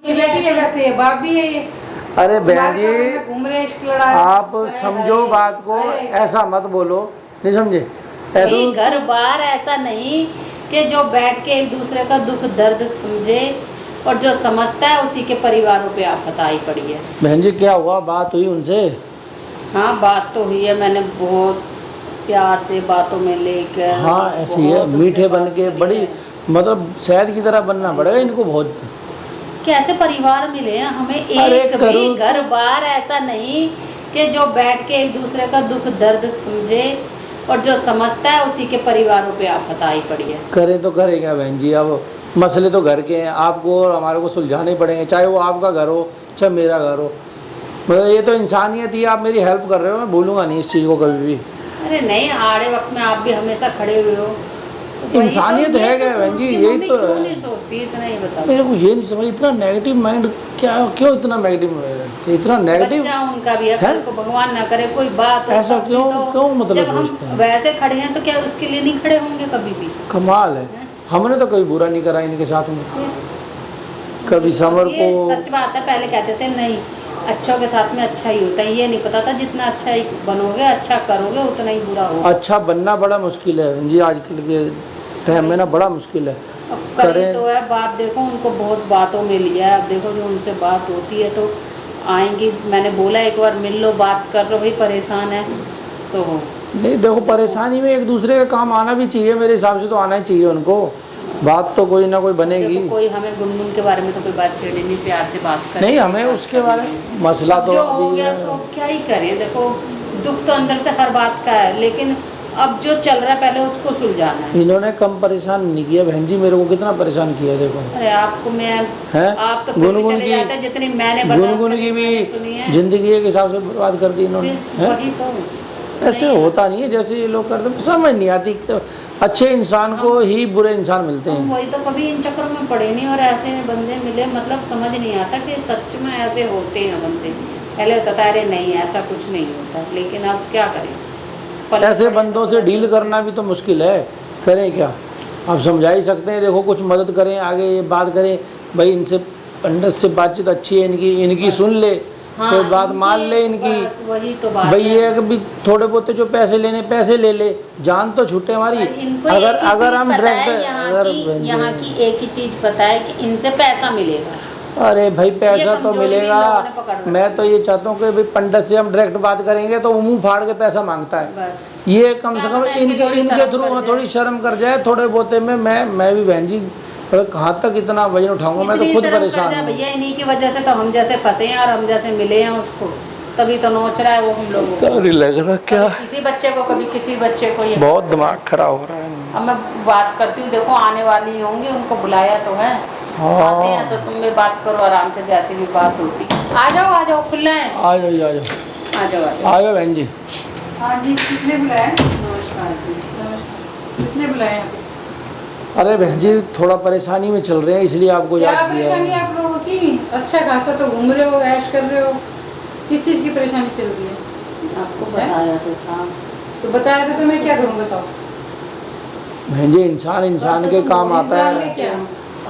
ये बेटी है वैसे, ये बाप भी है ये। अरे बहन जी घूम रहे इश्क लड़ाए। आप समझो बात को, ऐसा मत बोलो, नहीं समझे? ऐसा घर बार ऐसा नहीं कि जो बैठ के एक दूसरे का दुख दर्द समझे, और जो समझता है उसी के परिवारों पे आफत आई पड़ी है। बहन जी क्या हुआ, बात हुई उनसे? हाँ बात तो हुई है, मैंने बहुत प्यार से बातों में लेकर। हाँ ऐसी है, मीठे बन के बड़ी मतलब शहद की तरह बनना पड़ेगा इनको बहुत। कैसे परिवार मिले हैं हमें, एक भी घर बार ऐसा नहीं कि जो बैठ के एक दूसरे का दुख दर्द समझे, और जो समझता है उसी के परिवारों पे आफत आई पड़ी है। करे तो करेगा बहन जी, अब मसले तो घर के हैं, आपको और हमारे को सुलझाने पड़ेंगे, चाहे वो आपका घर हो चाहे मेरा घर हो। मतलब ये तो इंसानियत ही, आप मेरी हेल्प कर रहे हो, मैं भूलूंगा नहीं इस चीज़ को कभी भी। अरे नहीं, आड़े वक्त में आप भी हमेशा खड़े हुए हो, इंसानियत है क्या बहन जी, यही तो क्यों नहीं सोचती इतना, ही बता। मेरे को ये नहीं समझ, इतना नेगेटिव माइंड क्या, क्यों इतना नेगेटिव, इतना नेगेटिव? बच्चा उनका भी है, को भगवान ना करे कोई बात हो, ऐसा क्यों क्यों मतलब जब हम वैसे खड़े हैं तो क्या उसके लिए नहीं खड़े होंगे कभी भी? कमाल है, हमने तो कभी बुरा नहीं करा इनके साथ में, कभी समर को। सच बात है, पहले कहते थे नहीं अच्छों के साथ में अच्छा ही होता है, ये नहीं पता था जितना अच्छा ही बनोगे अच्छा करोगे उतना ही बुरा होगा। अच्छा बनना बड़ा मुश्किल है जी आजकल के टाइम में ना, बड़ा मुश्किल है। करें तो है बात, देखो उनको बहुत बातों में लिया है, अब देखो जो उनसे बात होती है तो आएंगी। मैंने बोला एक बार मिल लो, बात कर लो, भाई परेशान है तो हो। नहीं देखो परेशानी में एक दूसरे का काम आना भी चाहिए, मेरे हिसाब से तो आना ही चाहिए उनको, बात तो कोई ना कोई बनेगी। कोई हमें गुनगुन के बारे में तो कोई बात छेड़नी नहीं, प्यार से बात करें। नहीं हमें उसके बारे में मसला तो जो हो गया तो क्या ही करें, देखो दुख तो अंदर से हर बात का है, लेकिन अब जो चल रहा है पहले उसको सुलझाना है। इन्होंने कम परेशान नहीं किया बहन जी, मेरे को कितना परेशान किया देखो। अरे आपको मैं आप तो गुनगुन की, जितनी मैंने गुनगुन की भी जिंदगी के हिसाब से बर्बाद कर दी इन्होंने। वही तो ऐसे होता नहीं है जैसे ये लोग करते, समझ नहीं आती। अच्छे इंसान को ही बुरे इंसान मिलते हैं। वही तो, कभी इन चक्करों में पड़े नहीं और ऐसे बंदे मिले, मतलब समझ नहीं आता कि सच में ऐसे होते हैं बंदे। पहले होता था अरे नहीं ऐसा कुछ नहीं होता, लेकिन अब क्या करें, ऐसे बंदों से डील करना भी तो मुश्किल है, करें क्या? आप समझा ही सकते हैं, देखो कुछ मदद करें, आगे ये बात करें, भाई इनसे पंडित से बातचीत अच्छी है इनकी सुन ले, कोई बात मान ले इनकी। वही तो बात भाई ये भी थोड़े बहुत जो पैसे लेने पैसे ले ले, जान तो छूटे हमारी। अगर हम यहाँ की एक ही चीज पता है कि इनसे पैसा मिलेगा। अरे भाई पैसा तो मिलेगा, मैं तो ये चाहता हूँ कि भाई पंडित से हम डायरेक्ट बात करेंगे तो वो मुंह फाड़ के पैसा मांगता है, बस ये कम से कम इनके थ्रू थोड़ी शर्म कर जाए थोड़े बहुते में। मैं भी बहन जी कहाँ तक इतना वजन उठाऊंगा, मैं तो खुद परेशान हूँ भैया। इन्हीं की वजह से तो हम जैसे फंसे हैं और हम जैसे मिले हैं उसको, तभी तो नोच रहा है वो हम लोगों को। लग रहा क्या किसी बच्चे को कभी किसी बच्चे को, ये बहुत दिमाग खराब हो रहा है। अब मैं बात करती हूँ, देखो आने वाली होंगी, उनको बुलाया तो है, आते हैं तो तुम भी बात करो आराम से, जैसी भी बात होती। आ जाओ खुला है, आ जाओ बहन जी। हाँ जी, किसने बुलाया? नमस्कार जी, किसने बुलाया? अरे बहन जी थोड़ा परेशानी में चल रहे हैं इसलिए आपको याद किया। क्या परेशानी आप लोगों की? अच्छा खासा तो घूम रहे हो, ऐश कर रहे हो, किस चीज़ की परेशानी चल रही है? आपको बताया तो था। तो बताया तो मैं क्या करूँ बताओ? बहन जी इंसान के काम आता है।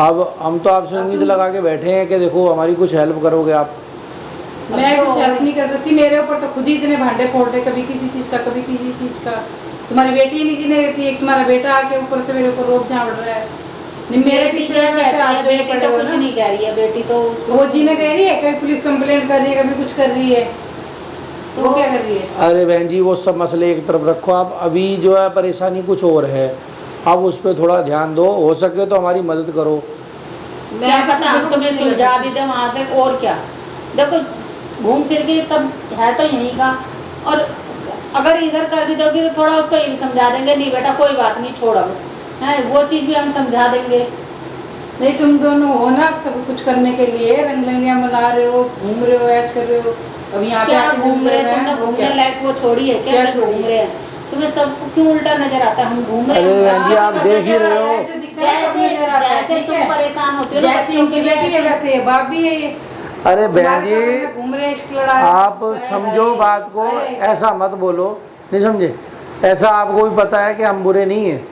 अब हम तो आपसे उम्मीद लगा के बैठे हैं कि देखो हमारी कुछ हेल्प करोगे आप। मैं कुछ हेल्प नहीं कर सकती, मेरे ऊपर तो खुद ही इतने भांडे फोड़ते, कभी किसी चीज़ का कभी किसी चीज़ का। तुम्हारी बेटी नहीं जीने देती, एक तुम्हारा बेटा आके ऊपर से मेरे ऊपर रोक झाड़ रहा है। मेरे पीछे बेटी तो कुछ नहीं कह रही है, बेटी तो वो जीने कह रही है, कभी पुलिस कंप्लेंट कर रही है, कभी कुछ कर रही है, तो वो क्या कर रही है? अरे बहन जी वो सब मसले एक तरफ रखो, आप अभी जो है परेशानी कुछ और है, आप उस पर थोड़ा ध्यान दो, हो सके तो हमारी मदद करो। मैं पता हम तुम्हें सुलझा भी दे वहाँ से, और क्या। देखो घूम फिर के सब है तो यहीं का, और अगर इधर कर भी दोगी तो थोड़ा उसको ये भी समझा देंगे, नहीं बेटा कोई बात नहीं छोड़, अब है वो चीज़ भी हम समझा देंगे। नहीं तुम दोनों हो ना सब कुछ करने के लिए, रंगलियाँ मना रहे हो, घूम रहे हो, ऐश कर रहे हो, अब यहाँ पे घूम रहे हैं, घूमने लायक वो छोड़ी है क्या घूम रहे हैं? तुम्हें सब क्यों उल्टा नजर आता है? हम घूम रहे हैं, बहन जी आप देख ही रहे हो, जैसे तुम परेशान होते हो, जैसे इनकी बेटी है वैसे ये बाप भी है ये। अरे बहन जी घूम रहे इश्क लड़ाए। आप समझो बात को, ऐसा मत बोलो, नहीं समझे? ऐसा आपको भी पता है कि हम बुरे नहीं हैं,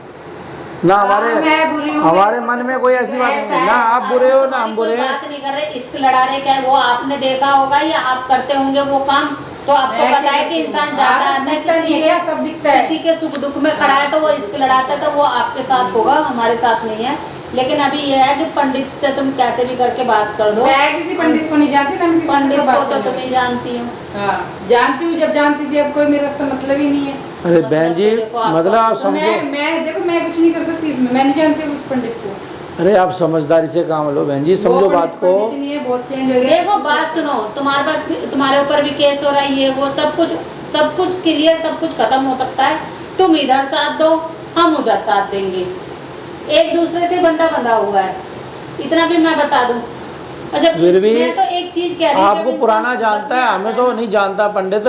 ना मैं बुरी हूँ, हमारे मन में कोई ऐसी बात नहीं है, ना आप बुरे हो ना हम बुरे हैं। बात नहीं कर रहे, इश्क लड़ा रहे क्या वो आपने देखा होगा या आप करते होंगे वो काम, तो आपको पता है कि इंसान जाता है दिखता नहीं है क्या, सब दिखता है। किसी के सुख दुख में खड़ा है तो वो इश्क लड़ाता है, तो वो आपके साथ होगा, हमारे साथ नहीं है। लेकिन अभी ये है कि पंडित से तुम कैसे भी करके बात कर दो। मैं किसी पंडित को नहीं जानती ना, मैं किसी पंडित से को बात तो नहीं तुम ही जानती हो। हाँ जानती हूँ, जब जानती थी, अब कोई मेरा से मतलब ही नहीं है। अरे बहन जी मतलब आप तो समझो, मैं देखो मैं कुछ नहीं कर सकती इसमें, मैं नहीं जानती उस पंडित को। अरे आप समझदारी से काम लो बहन जी, समझो बात को। पंडित नहीं है, बहुत चेंज हो गया। देखो बात सुनो, तुम्हारे पास तुम्हारे ऊपर भी केस हो रहा है, ये वो सब कुछ क्लियर, सब कुछ खत्म हो सकता है। तुम इधर साथ दो, हम उधर साथ देंगे, एक दूसरे से बंधा हुआ है, इतना भी मैं बता दूं। अच्छा फिर भी मैं तो एक चीज कह रही हूं, आपको पुराना जानता है, हमें तो नहीं जानता पंडित,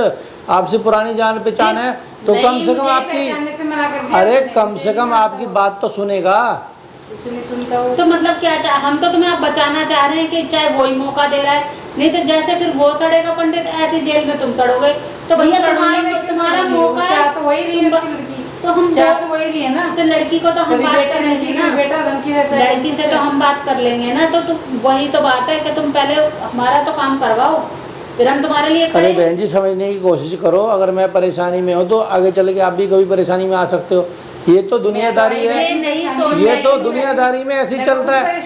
आपसे पुरानी जान पहचान है तो कम से कम आपकी, अरे कम से कम आपकी बात तो सुनेगा। कुछ नहीं सुनता वो। तो मतलब क्या हम तो तुम्हें आप बचाना चाह रहे हैं कि चाहे वही मौका दे रहा है, नहीं तो जैसे फिर वो सड़ेगा पंडित, ऐसे जेल में तुम सड़ोगे। तो भैया तुम्हारा मौका है, तो वही रही है लड़की, तो हम तो वही रही है ना। तो लड़की को तो हम बात कर लेंगे ना, बेटा धमकी देता है, लड़की से तो हम बात कर लेंगे ना। तो तुम वही तो बात है कि तुम पहले हमारा तो काम करवाओ, फिर हम तुम्हारे लिए अरे बहन जी समझने की कोशिश करो, अगर मैं परेशानी में हूँ तो आगे चल के आप भी कभी परेशानी में आ सकते हो, ये तो दुनियादारी है, ये तो दुनियादारी में ऐसे ही चलता है।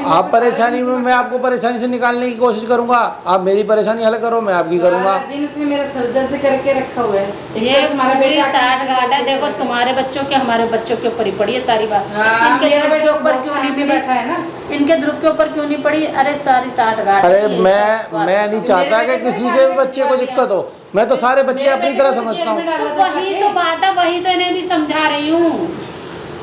आप परेशानी में, मैं आपको परेशानी से निकालने की कोशिश करूंगा, आप मेरी परेशानी हल करो, मैं आपकी करूंगा। दिन से मेरा सर दर्द करके रखा हुआ है, ये तुम्हारा बेटा साठ गांठ है। देखो तुम्हारे बच्चों के हमारे बच्चों के ऊपर ही पड़ी है सारी बात, इनके ध्रुव के ऊपर क्यों नहीं बैठा है ना, इनके ध्रुव के ऊपर क्यों नहीं पड़ी? अरे सारी साठ गांठ। अरे मैं नहीं चाहता कि किसी के बच्चे को दिक्कत हो, मैं तो सारे बच्चे अपनी तरह समझता हूँ। वही तो बात है, वही तो इन्हें भी समझा रही हूँ।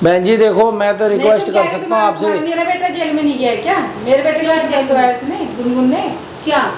बहन जी देखो मैं तो रिक्वेस्ट कर सकता हूँ आपसे। मेरा बेटा जेल में नहीं गया क्या? मेरे बेटे को जेल गया इसने, गुनगुन ने। क्या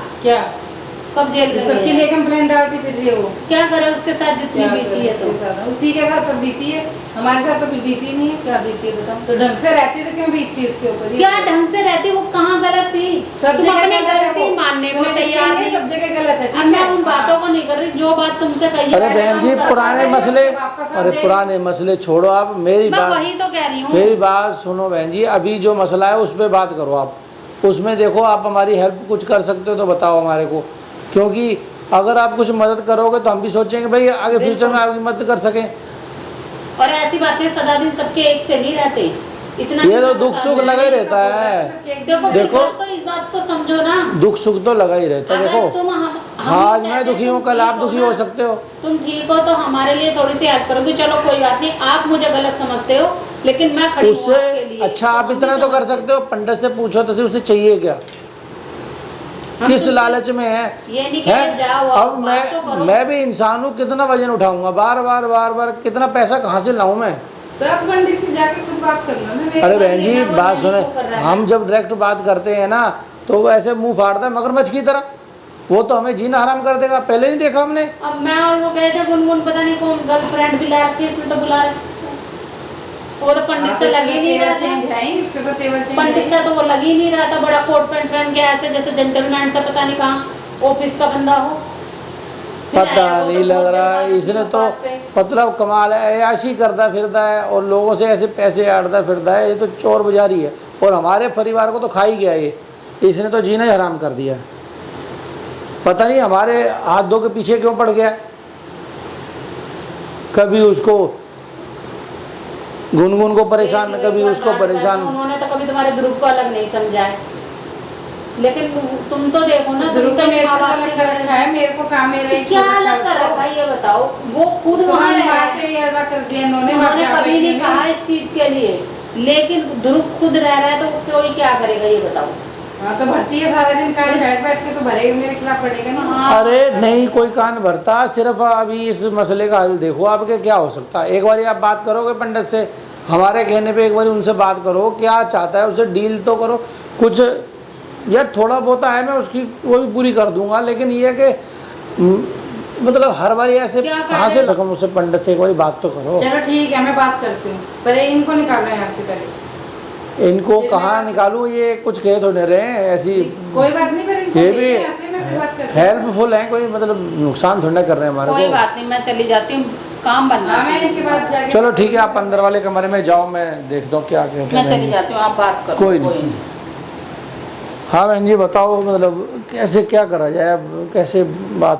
कब जेल गया? सबके लिए कंप्लेंट डालती फिर रही है वो। क्या करे उसके साथ जितनी बीती है, तो उसी के साथ सब बीती है, हमारे साथ तो कुछ बीती नहीं है। क्या बीती है बताओ? तो ढंग से रहती तो क्यों बीतती उसके ऊपर? क्या ढंग से रहती? वो कहाँ गलत थी? सब तुम अपनी जगह गलती मानने को तैयार नहीं। सब जगह गलत है। अब मैं उन बातों को नहीं कर रही जो बात तुमसे कही। अरे बहन जी पुराने मसले, अरे पुराने मसले छोड़ो आप, मेरी बात, वही तो कह रही हूँ, मेरी बात सुनो बहन जी। अभी जो मसला है उस पर बात करो आप, उसमें देखो आप हमारी हेल्प कुछ कर सकते हो तो बताओ हमारे को, क्योंकि अगर आप कुछ मदद करोगे तो हम भी सोचेंगे भाई आगे फ्यूचर में आपकी मदद कर सकें। और ऐसी बातें सदा दिन सबके एक से नहीं रहते, इतना ये तो दुख सुख लगा ही रहता है। देखो तो इस बात को समझो ना, दुख सुख तो लगा ही रहता है। देखो आज मैं दुखी हूँ, कल आप दुखी हो सकते हो। तुम ठीक हो तो हमारे लिए थोड़ी सी हेल्प करोगी, चलो कोई बात नहीं, आप मुझे गलत समझते हो लेकिन मैं खड़ी हूँ उससे आपके लिए। अच्छा आप इतना तो कर सकते हो, पंडित से पूछो तो उसे चाहिए क्या, किस लालच में है? ये नहीं कि जाओ अब मैं भी इंसान हूँ, कितना वजन उठाऊंगा बार बार, कितना पैसा कहाँ से लाऊं मैं? तो आप पंडित से जाकर कुछ बात कर लो ना। अरे बहन जी बात सुने, हम जब डायरेक्ट बात करते हैं ना तो वो ऐसे मुंह फाड़ता है मगरमच्छ की तरह, वो तो हमें जीना हराम कर देगा। पहले नहीं देखा हमने? अब मैं और वो गए थे गुनगुन, पता नहीं कौन गर्लफ्रेंड भी ला रखी है, इसमें तो बुला रहे, वो तो पंडित से लग ही नहीं रहा था, पंडित से तो वो लग ही नहीं रहा था, बड़ा कोट पैंट पहन के ऐसे जैसे जेंटलमैन से, पता नहीं कहाँ ऑफिस का बंदा हो, पता नहीं लग रहा है। इसने तो मतलब कमाल है, ऐसी करता फिरता है और लोगों से ऐसे पैसे आड़ता फिरता है, ये तो चोर बाजारी है और हमारे परिवार को तो खा ही गया ये, इसने तो जीना ही हराम कर दिया। पता नहीं हमारे हाथ धो के पीछे क्यों पड़ गया, कभी उसको गुनगुन को परेशान, कभी उसको परेशान। उन्होंने तो कभी तुम्हारे ध्रुव को अलग नहीं समझा है, लेकिन तुम तो देखो ना, ध्रुव का मेरे को अलग कर रखा है, मेरे को काम मेरे क्या अलग कर रखा है ये बताओ? वो खुद वहाँ से अलग कर दिया उन्होंने कभी नहीं कहा इस चीज के लिए, लेकिन ध्रुव खुद रह रहा है तो कोई क्या करेगा ये बताओ? हाँ तो भरती है सारा दिन, कान बैठ के तो भरेगा, मेरे खिलाफ पड़ेगा ना। अरे नहीं कोई कान भरता, सिर्फ अभी इस मसले का हल देखो आपके क्या हो सकता है। एक बार आप बात करोगे पंडित से, हमारे कहने पे एक बार उनसे बात करो, क्या चाहता है उसे डील तो करो कुछ। यार थोड़ा बहुत है, मैं उसकी वो भी पूरी कर दूंगा, लेकिन ये है कि मतलब हर बार ऐसे कहाँ से सकूं, उससे पंडित से एक बार बात तो करो। चलो ठीक है मैं बात करती हूँ, पर इनको निकालो यहाँ से पहले। इनको कहाँ निकालूं, ये कुछ कह तो नहीं रहे हैं ऐसी, कोई बात नहीं, पर ये भी हेल्पफुल है, कोई मतलब नुकसान थोड़ा कर रहे हैं हमारे को। कोई बात नहीं, मैं चली जाती हूँ, काम बनना हाँ, मैं चाहिए। इनके बाद जाके चलो ठीक है, आप अंदर वाले कमरे में जाओ, मैं देखता हूँ क्या कहते मैं हैं। चली जाती हूँ, आप बात करो। कोई नहीं। हाँ बहन जी बताओ, मतलब कैसे क्या करा जाए, अब कैसे बात